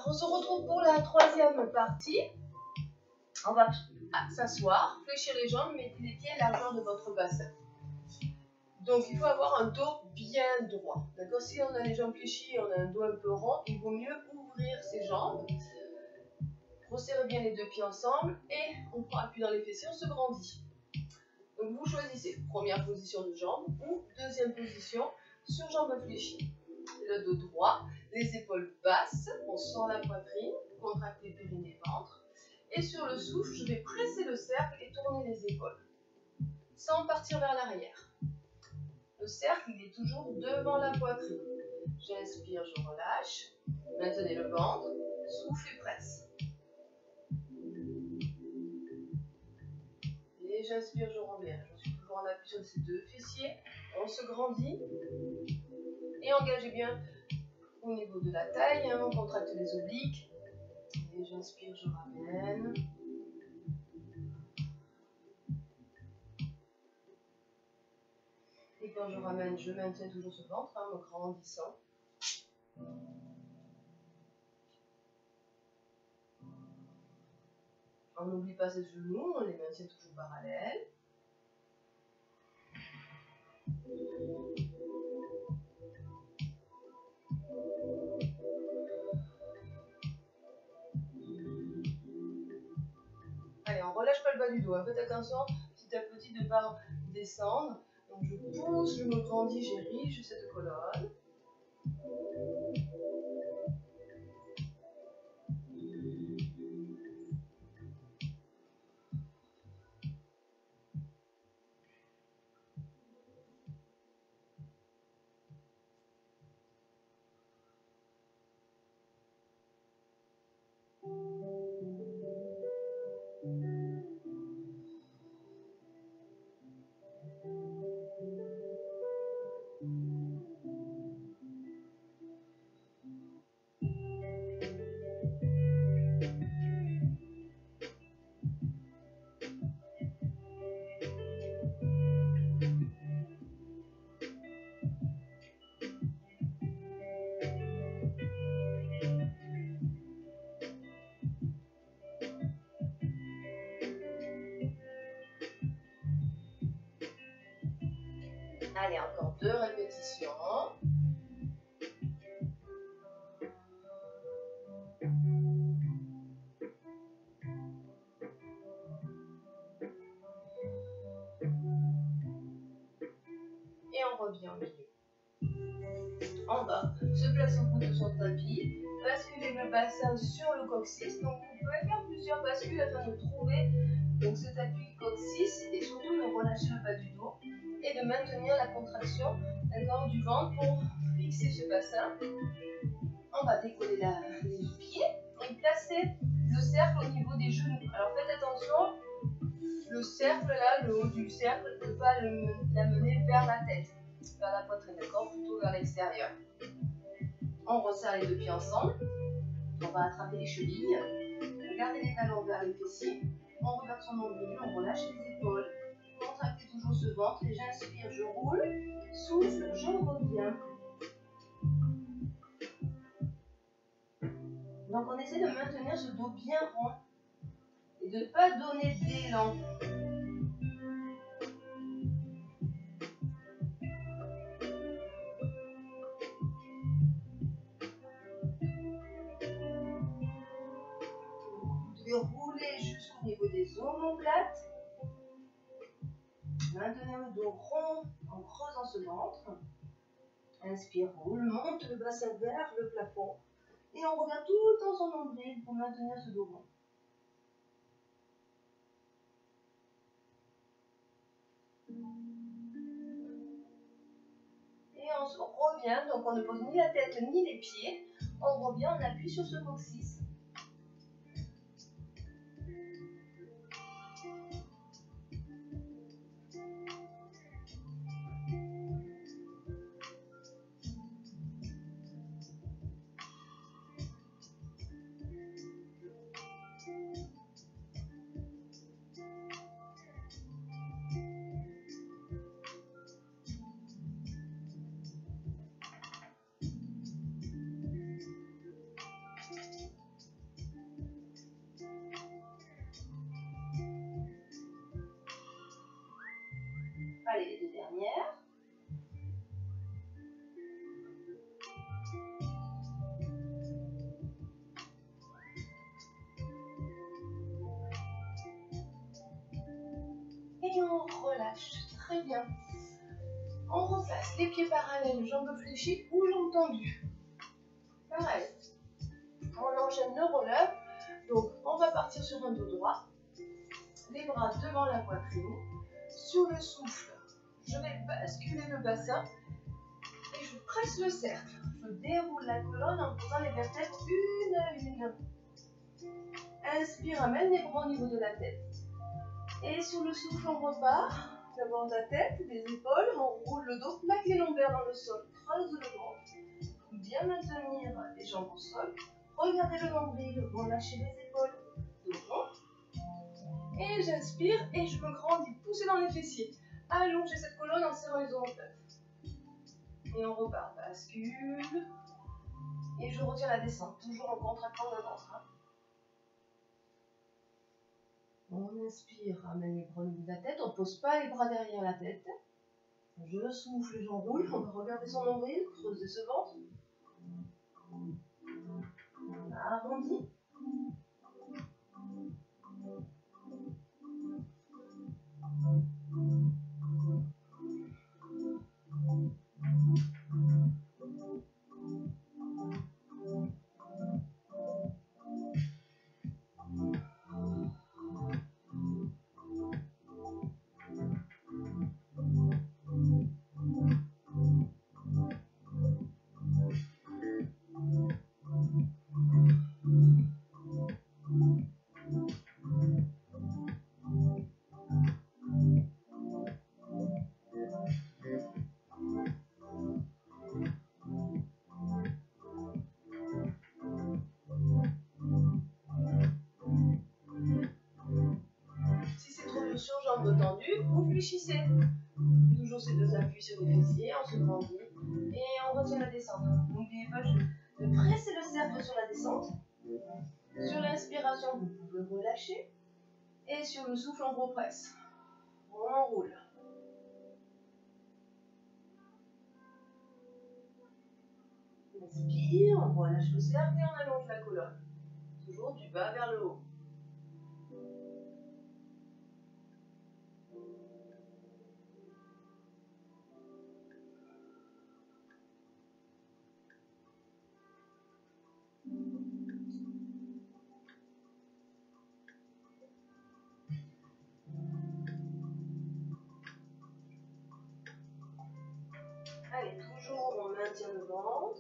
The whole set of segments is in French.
On se retrouve pour la troisième partie. On va s'asseoir, fléchir les jambes, mettez les pieds à la largeur de votre bassin. Donc il faut avoir un dos bien droit. D'accord? Si on a les jambes fléchies, on a un dos un peu rond, il vaut mieux ouvrir ses jambes. Resserrez bien les deux pieds ensemble et on prend appui dans les fessiers, on se grandit. Donc vous choisissez première position de jambe ou deuxième position sur jambes fléchies. Le dos droit, les épaules basses, on sent la poitrine, contractez périnée, ventre. Et sur le souffle, je vais presser le cercle et tourner les épaules, sans partir vers l'arrière. Le cercle, il est toujours devant la poitrine. J'inspire, je relâche. Maintenez le ventre, souffle et presse. Et j'inspire, je reviens. Je suis toujours en appui sur ces deux fessiers. On se grandit. Et engagez bien au niveau de la taille. On contracte les obliques. Et j'inspire, je ramène. Et quand je ramène, je maintiens toujours ce ventre, me grandissant. On n'oublie pas ses genoux, on les maintient toujours parallèles. Allez, on relâche pas le bas du dos. Faites attention petit à petit de ne pas descendre. Donc je pousse, je me grandis, j'érige cette colonne. Allez, encore 2 répétitions. Et on revient au milieu. En bas, se place au bout de son tapis. Basculez le bassin sur le coccyx. Donc vous pouvez faire plusieurs bascules afin de trouver donc, cet appui coccyx et surtout de relâcher le bas du dos et de maintenir la contraction du ventre pour fixer ce bassin. On va décoller les pieds et placer le cercle au niveau des genoux. Alors faites attention, le cercle là, le haut du cercle, ne pas l'amener vers la tête, vers la poitrine, d'accord, plutôt vers l'extérieur. On resserre les deux pieds ensemble, on va attraper les chevilles, gardez les talons vers les fessiers, on regarde son nombril, on relâche les épaules, contractez toujours ce ventre et j'inspire, je roule, souffle, je reviens. Donc on essaie de maintenir ce dos bien rond et de ne pas donner d'élan. Vous devez rouler jusqu'au niveau des omoplates. Maintenez le dos rond en creusant ce ventre. Inspire, roule, monte le bassin vers le plafond. Et on regarde tout dans son nombril pour maintenir ce dos rond. Et on revient, donc on ne pose ni la tête ni les pieds. On revient, on appuie sur ce coccyx. Allez, les deux dernières. Et on relâche. Très bien. On replace les pieds parallèles, jambes fléchies ou jambes tendues. Pareil. On enchaîne le roll-up. Donc, on va partir sur un dos droit. Les bras devant la poitrine. Sur le souffle, je vais basculer le bassin et je presse le cercle. Je déroule la colonne en posant les vertèbres une à une. Inspire, amène les bras au niveau de la tête. Et sur le souffle, on repart. D'abord la tête, les épaules, on roule le dos, plaque les lombaires dans le sol, creuse le ventre. Bien maintenir les jambes au sol. Regardez le nombril, relâchez les épaules. Devant. Et j'inspire et je me grandis, pousser dans les fessiers. Allongez cette colonne en serrant les omoplates. Et on repart, bascule. Et je retiens la descente, toujours en contractant le ventre. On inspire, ramène les bras au niveau de la tête, on ne pose pas les bras derrière la tête. Je souffle et j'enroule, on va regarder son nombril, creuser ce ventre. On arrondit. Jambes tendues, vous fléchissez. Toujours ces deux appuis sur les fessiers, on se grandit et on retient la descente. N'oubliez pas de presser le cercle sur la descente. Sur l'inspiration, vous pouvez relâcher. Et sur le souffle, on represse. On enroule. On inspire, on relâche le cercle et on allonge la colonne. Toujours du bas vers le haut. Allez, toujours on maintient le ventre.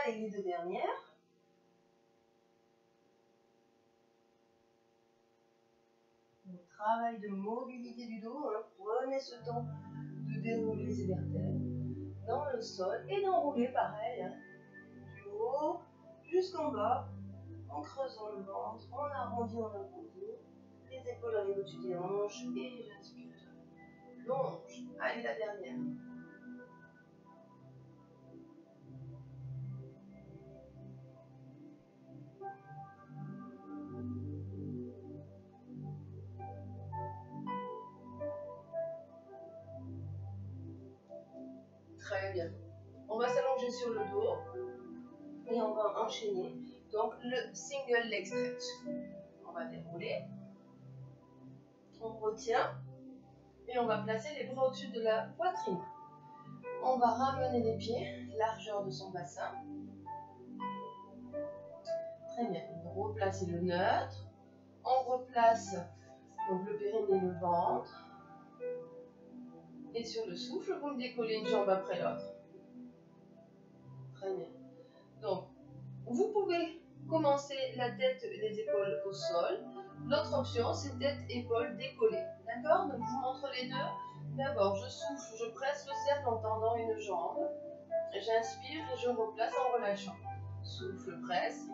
Allez, les deux dernières. Le travail de mobilité du dos, hein. Prenez ce temps de dérouler ces vertèbres dans le sol et d'enrouler pareil, hein. Du haut jusqu'en bas, en creusant le ventre, en arrondi, en arrondi, les épaules arrivent au-dessus des hanches et j'inspire. Longe. Allez, la dernière. Très bien. On va s'allonger sur le dos et on va enchaîner. Donc le single leg stretch. On va dérouler. On retient et on va placer les bras au-dessus de la poitrine. On va ramener les pieds, largeur de son bassin. Très bien. Replacer le neutre. On replace donc le périnée et le ventre. Et sur le souffle, vous me décollez une jambe après l'autre. Très bien. Donc, vous pouvez commencer la tête et les épaules au sol. L'autre option, c'est tête, épaules décollées. D'accord? Donc, je vous montre les deux. D'abord, je souffle, je presse le cercle en tendant une jambe. J'inspire et je replace en relâchant. Souffle, presse.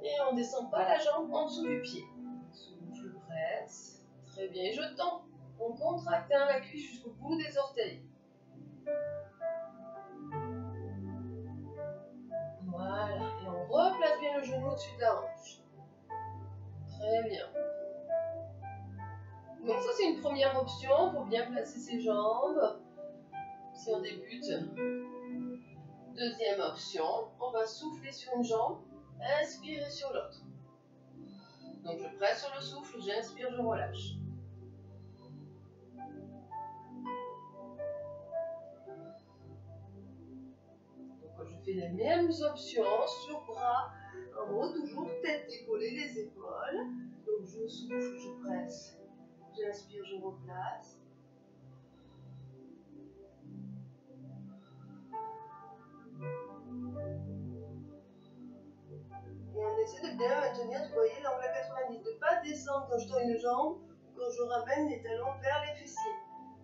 Et on ne descend pas la jambe en dessous du pied. Souffle, presse. Très bien. Et je tends. On contracte la cuisse jusqu'au bout des orteils. Voilà. Et on replace bien le genou au-dessus de la hanche. Très bien. Donc ça, c'est une première option pour bien placer ses jambes. Si on débute. Deuxième option, on va souffler sur une jambe, inspirer sur l'autre. Donc je presse sur le souffle, j'inspire, je relâche. Donc je fais les mêmes options sur bras, en haut toujours tête décollée, les épaules. Donc je souffle, je presse, j'inspire, je replace. Et on essaie de bien maintenir, vous voyez, l'angle à 90, de ne pas descendre quand je tends une jambe ou quand je ramène les talons vers les fessiers.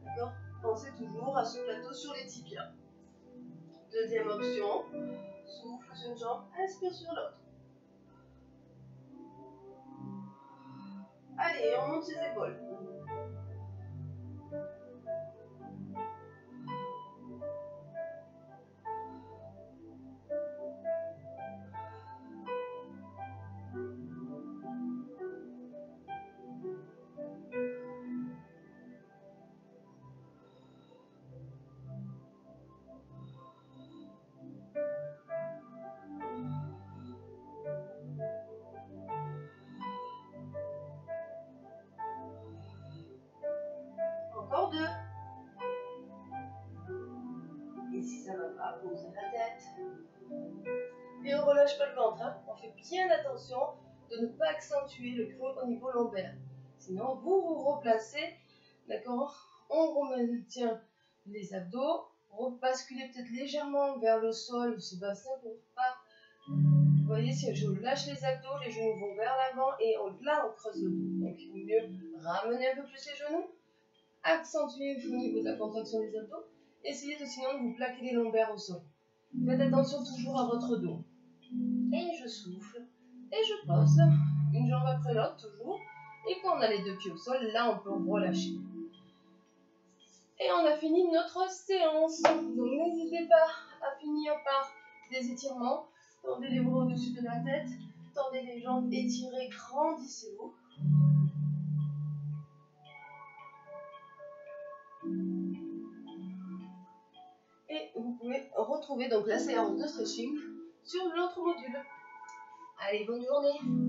D'accord? Pensez toujours à ce plateau sur les tibias. Deuxième option, souffle sur une jambe, inspire sur l'autre. Allez, on monte ses épaules. Encore deux. Et si ça ne va pas, posez la tête. Et on ne relâche pas le ventre. Hein. On fait bien attention de ne pas accentuer le creux au niveau lombaire. Sinon, vous vous replacez. D'accord? On maintient les abdos. Basculez peut-être légèrement vers le sol, ce bassin pour pas. Vous voyez, si je lâche les abdos, les genoux vont vers l'avant et là on creuse le dos. Donc il vaut mieux ramener un peu plus les genoux, accentuer au niveau de la contraction des abdos, essayez de sinon de vous plaquer les lombaires au sol. Faites attention toujours à votre dos. Et je souffle et je pose une jambe après l'autre toujours. Et quand on a les deux pieds au sol, là on peut relâcher. Et on a fini notre séance. Donc n'hésitez pas à finir par des étirements. Tendez les bras au-dessus de la tête. Tendez les jambes, étirez, grandissez-vous. Et vous pouvez retrouver donc la séance de stretching sur l'autre module. Allez, bonne journée!